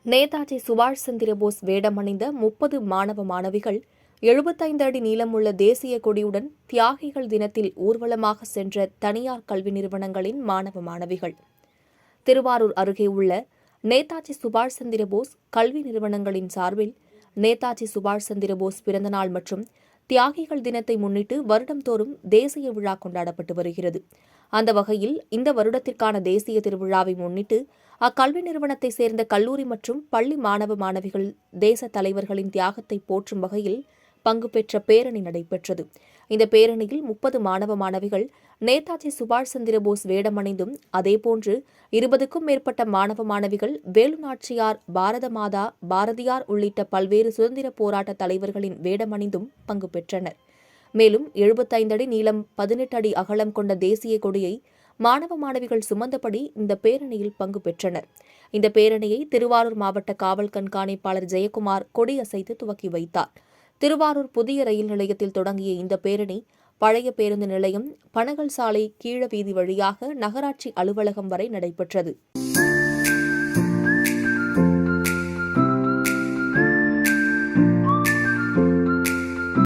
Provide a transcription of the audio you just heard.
நேதாஜி சுபாஷ் சந்திரபோஸ் வேடமணிந்த 30 மாணவ மாணவிகள் 75 அடி நீளமுள்ள தேசிய கொடியுடன் தியாகிகள் தினத்தில் ஊர்வலமாக சென்ற தனியார் கல்வி நிறுவனங்களின் மாணவ மாணவிகள். திருவாரூர் அருகே உள்ள நேதாஜி சுபாஷ் சந்திரபோஸ் கல்வி நிறுவனங்களின் சார்பில் நேதாஜி சுபாஷ் சந்திரபோஸ் பிறந்தநாள் மற்றும் தியாகிகள் தினத்தை முன்னிட்டு வருடந்தோறும் தேசிய விழா கொண்டாடப்பட்டு வருகிறது. அந்த வகையில் இந்த வருடத்திற்கான தேசிய திருவிழாவை முன்னிட்டு அக்கல்வி நிறுவனத்தைச் சேர்ந்த கல்லூரி மற்றும் பள்ளி மாணவ மாணவிகள் தேச தலைவர்களின் தியாகத்தை போற்றும் வகையில் பங்கு பெற்ற பேரணி நடைபெற்றது. இந்த பேரணியில் 30 மாணவ மாணவிகள் நேதாஜி சுபாஷ் சந்திரபோஸ் வேடமணிந்தும், அதேபோன்று 20க்கும் மேற்பட்ட மாணவ மாணவிகள் வேலு நாச்சியார், பாரத மாதா, பாரதியார் உள்ளிட்ட பல்வேறு சுதந்திர போராட்ட தலைவர்களின் வேடமணிந்தும் பங்கு பெற்றனர். மேலும் 75 அடி நீளம் 18 அடி அகலம் கொண்ட தேசிய கொடியை மாணவ மாணவிகள் சுமந்தபடி இந்த பேரணியில் பங்கு பெற்றனர். இந்த பேரணியை திருவாரூர் மாவட்ட காவல் கண்காணிப்பாளர் ஜெயக்குமார் கொடியசைத்து துவக்கி வைத்தார். திருவாரூர் புதிய ரயில் நிலையத்தில் தொடங்கிய இந்த பேரணி பழைய பேருந்து நிலையம், பனகல் சாலை, கீழ வீதி வழியாக நகராட்சி அலுவலகம் வரை நடைபெற்றது.